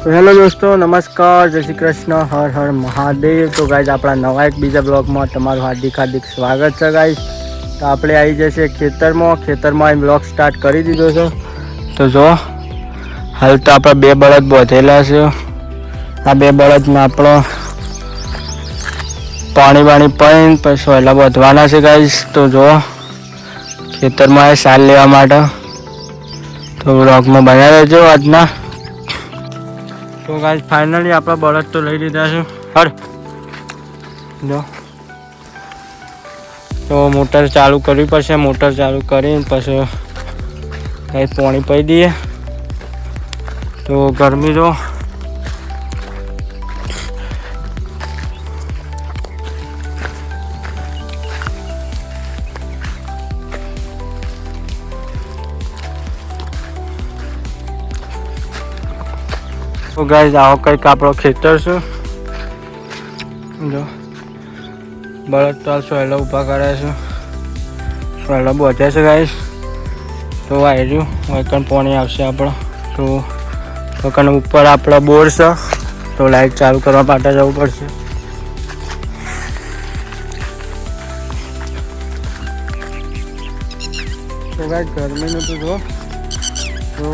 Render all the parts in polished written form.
તો હેલો દોસ્તો, નમસ્કાર, જય શ્રી કૃષ્ણ, હર હર મહાદેવ. તો ગાઈઝ આપણા નવા એક બીજા બ્લોગમાં તમારું હાર્દિક સ્વાગત છે ગાઈઝ. તો આપણે આવી જશે ખેતરમાં બ્લોગ સ્ટાર્ટ કરી દીધો છે. તો જો હાલ તો આપણા બે બળદ બાંધેલા છે. આ બે બળદમાં આપણો પાણી પાઈને પછી સોયલા બાંધવાના છે ગાઈઝ. તો જો ખેતરમાં સાલ લેવા માટે તો બ્લોગમાં બનાવી રહેજો આજના. તો ગાઈઝ ફાઇનલી આપણા બળદ તો લઈ લીધા છે. જો તો મોટર ચાલુ કરવી પડશે. મોટર ચાલુ કરીને પછી કંઈ પાણી પાઈ દઈએ. તો ગરમી જો તો ગાઈઝ આવો કંઈક આપણો ખેતર છે. જો બળદ તો સોયલા ઊભા કર્યા છે, સોયલા બાંધ્યા છે ગાઈઝ. તો આ રહ્યું વાયકણ પાણી આવશે આપણો. તો કને ઉપર આપણો બોર છે, તો લાઈટ ચાલુ કરવા માટે જવું પડશે. તો ગાઈઝ ગરમીનું તો જો તો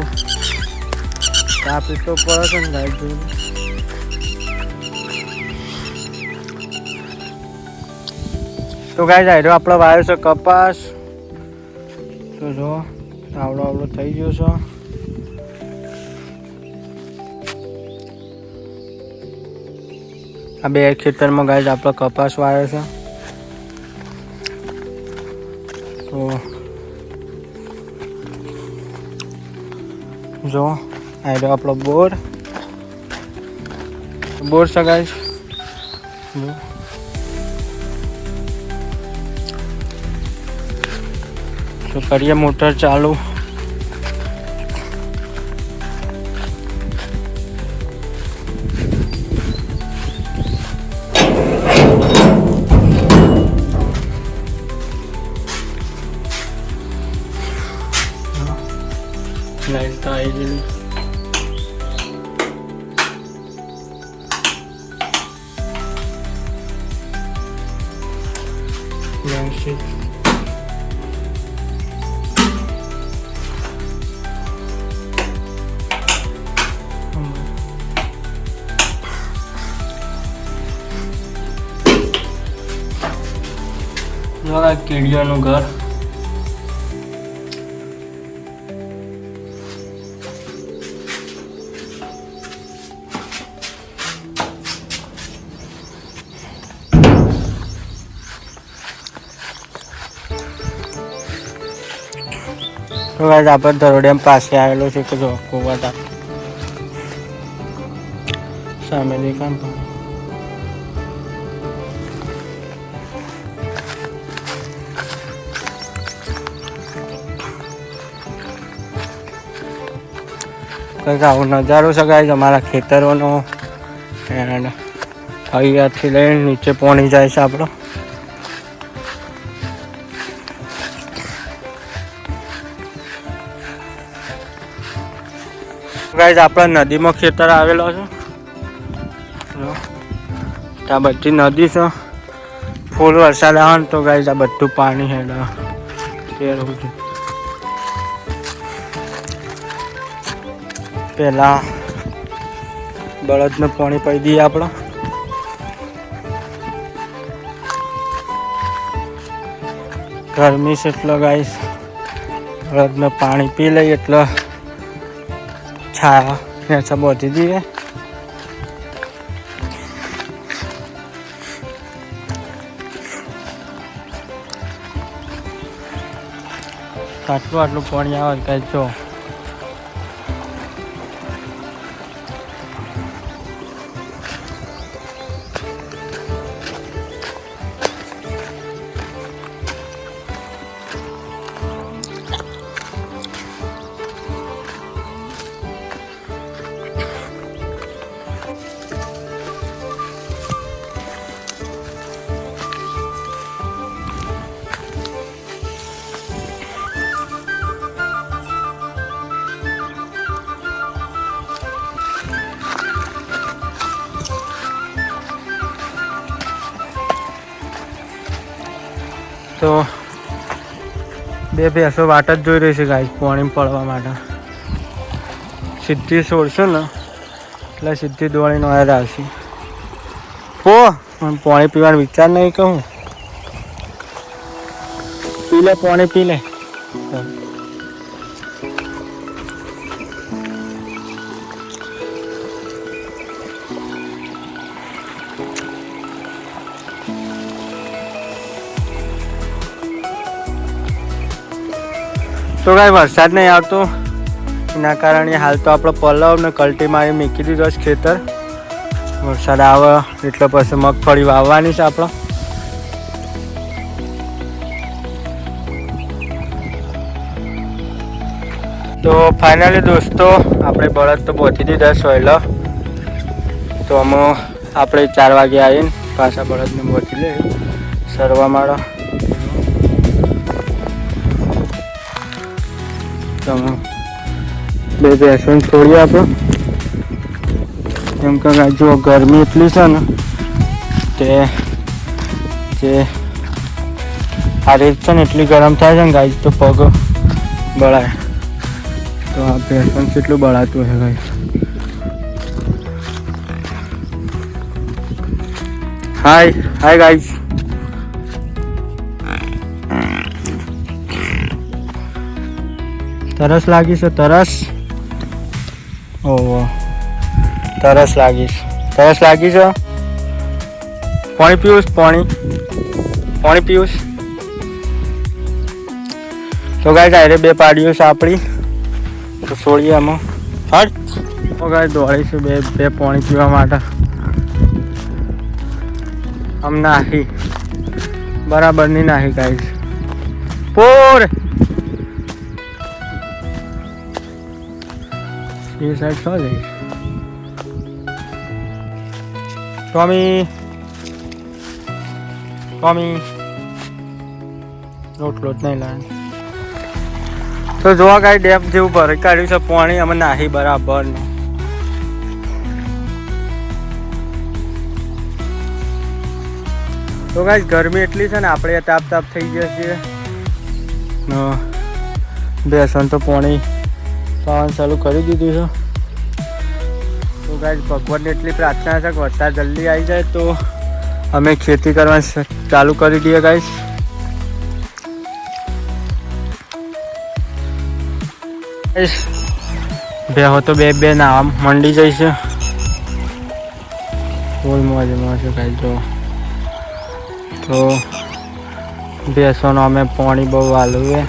તાપ એટલો પડે છે ને લાઈટ જોઈને. તો ગાઈઝ આ રહ્યો આપણો વાયો છે કપાસ. તો જો આવડો થઈ ગયો છે. આ બે ખેતરમાં ગાઈઝ આપણો કપાસ વાયો છે. તો જો આ રહ્યો આપણો બોર છે ગાઈઝ. જો તો કરીએ મોટર ચાલુ. લાઈટ તો આવી ગઈ. કીડિયાનું ઘર. તો ગાઈઝ આપણે ધરોડિયા પાસે આવેલો છે. કે જો કુવાટા સામે દેખાય. કંઈક આવો નજારો છે ગાઈઝ અમારા ખેતરોનો. એન્ડ અહીંયાથી લઈને નીચે પાણી જાય છે આપણો. ગાઈઝ આપણા નદીમાં ખેતર આવેલો છે. આ બધી નદી છે. ફૂલ વરસાદ આવે ને તો ગાઈઝ આ બધું પાણી હેડા છે. પહેલાં બળદને પાણી પાઈ દઈએ આપણે. ગરમી છે એટલે ગાઈઝ બળદને પાણી પી લઈએ એટલે છાયા ભેંસા બાંધી દઈએ. આટલું પાણી આવે કઈ જો તો બે ભેંસો વાટ જ જોઈ રહી છે ગાઈસ પાણી પડવા માટે. સીધી છોડશે ને એટલે સીધી દોડીને વાયર આવશે. પાણી પીવાનો વિચાર નહીં કહું. પી લે પાણી પી લે. તો કાંઈ વરસાદ નહીં આવતો એના કારણે હાલ તો આપણો પલ્લવ ને કલ્ટી મારી મૂકી દીધો છે ખેતર. વરસાદ આવે એટલે પછી મગફળી વાવવાની છે આપણે. તો ફાઇનલી દોસ્તો આપણે બળદ તો પહોંચી દીધા સોયલો. તો અમે આપણે 4 વાગે આવીને પાછા બળદને પહોંચી લે સરવા માંડો. બે ભેંસોને છોડીએ આપણે. કેમ કે જો ગરમી એટલી છે ને તે જે આ રેત છે ને એટલી ગરમ થાય છે ને ગાય તો પગ બળાય. તો આ ભેંસોને કેટલું બળાતું છે ગાય. Hi guys. તરસ લાગી છે તરસ. ઓહો તરસ લાગી છે. પાણી પીવું પીવું. તો ગાય ડાયરે 2 પાડીઓ છે આપણી. તો છોડીએ આમાં હટ. તો ગાય દોડીશું બે પાણી પીવા માટે. આમ નાહી બરાબર નહીં નાહી ગાય પોર. એ સાઈડ શું જઈશ ટોમી રોટલો જ નહીં લાવે. તો જોવા કાંઈ ડેમ જેવું ભરી કાઢ્યું છે પાણી. અમે નાહી બરાબર. તો ગાઈસ ગરમી એટલી છે ને આપણે તાપ થઈ ગયા છીએ. ભેંસોને તો પાણી પાવાનું ચાલુ કરી દીધું છે. તો ગાઈસ ભગવાનને એટલી પ્રાર્થના છે કે વરસાદ જલ્દી આવી જાય તો અમે ખેતી કરવાનું ચાલુ કરી દઈએ ગાઈસ. ભેહો તો બે નાવા મંડી જઈશે. ફૂલ મોજમાં છે ગાઈસ. તો ભેંસોનો અમે પાણી બહુ વાલું.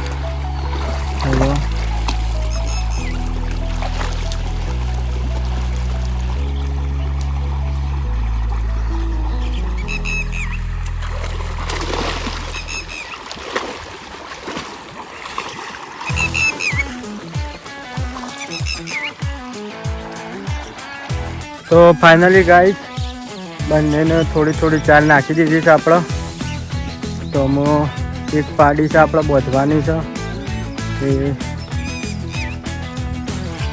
તો ફાઇનલી ગાઈસ બંનેને થોડી ચાર નાખી દીધી છે આપણે. તો અમે એક પાડી છે આપણે બોધવાની છે એ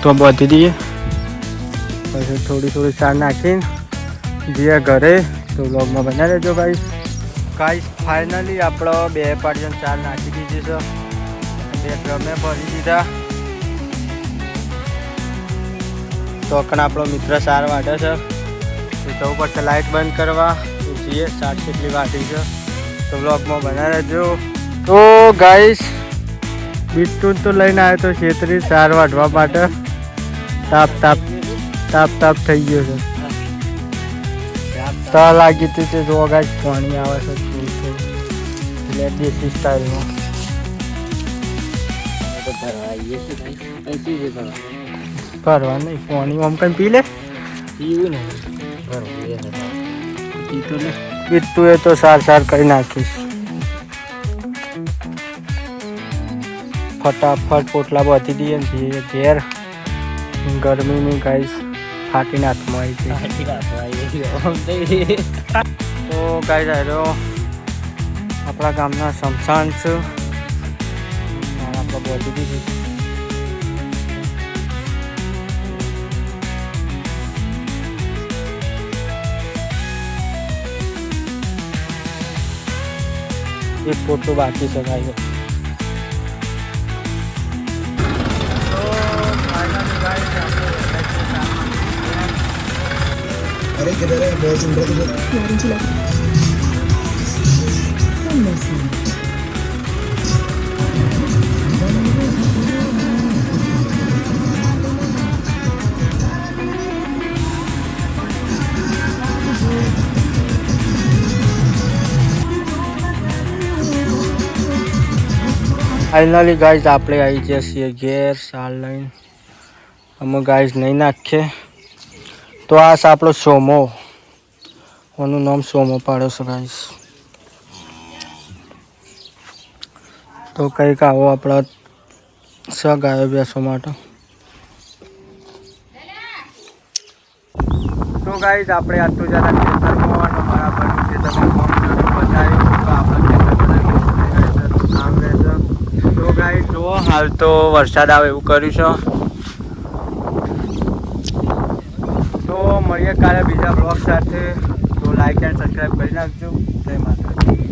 તો બોધી દઈએ. પછી થોડી ચાર નાખીને જઈએ ઘરે. તો વ્લોગમાં બનાવી દેજો ગાઈસ. ફાઇનલી આપણે 2 પાડીઓને ચાર નાખી દીધી છે. 2 ડ્રમે ભરી દીધા. તો કણ આપણો મિત્ર સાર વાટે છે. તો જવું પડશે લાઇટ બંધ કરવા. તો જઈએ સાર કેટલી વાટી છે તો વ્લોગમાં બનાવી રહેજો. તો ગાઈસ બિટ્ટુ તો લઈને આવ્યો તો છેતરી સાર વાટવા માટે. તાપ થઈ ગયો છે. તો લાગી હતી તે જો ગાઈસ પાણી આવે છે એટલે દેશી સ્ટાઇલમાં. ભરવા નહીં પાણી આમ કઈ પી લે. પીતું એ તો સાર કરી નાખીશ. ફટાફટ પોટલા બાંધી દઈએ ને ઘેર. ગરમીની ગાઈસ ફાટીને હાથમાં આવી છે. તો ગાઈસ આવ્યો આપણા ગામના શમશાન છે. આપણે બાંધી દીધી. એક ફોટો બાકી છે ગાઈસ. તો ફાઇનલી ગાઈસ આપણે अरे किधर है बहुत सुन रहे थे ફાઇનલી ગાઈઝ આપણે આવી ગયા છીએ ઘેર સાલ લઈને. અમે ગાઈઝ નહીં નાખીએ તો આ છે આપણો સોમો. એનું નામ સોમો પાડ્યો છે ગાઈઝ. તો કંઈક આવો આપણા સ ગાયો બેસવા માટે. તો ગાઈઝ આપણે આટલું જરા ખેતરમાં બરાબર ખેતરમાં બતાવ્યું તો આપણા ખેતર આમ રહેશે. તો ગાઈઝ જુઓ હાલ તો વરસાદ આવે એવું કર્યું છે. તો મળીએ કાલે બીજા બ્લોગ સાથે. તો લાઈક એન્ડ સબસ્ક્રાઈબ કરી નાખજો. જય માતા.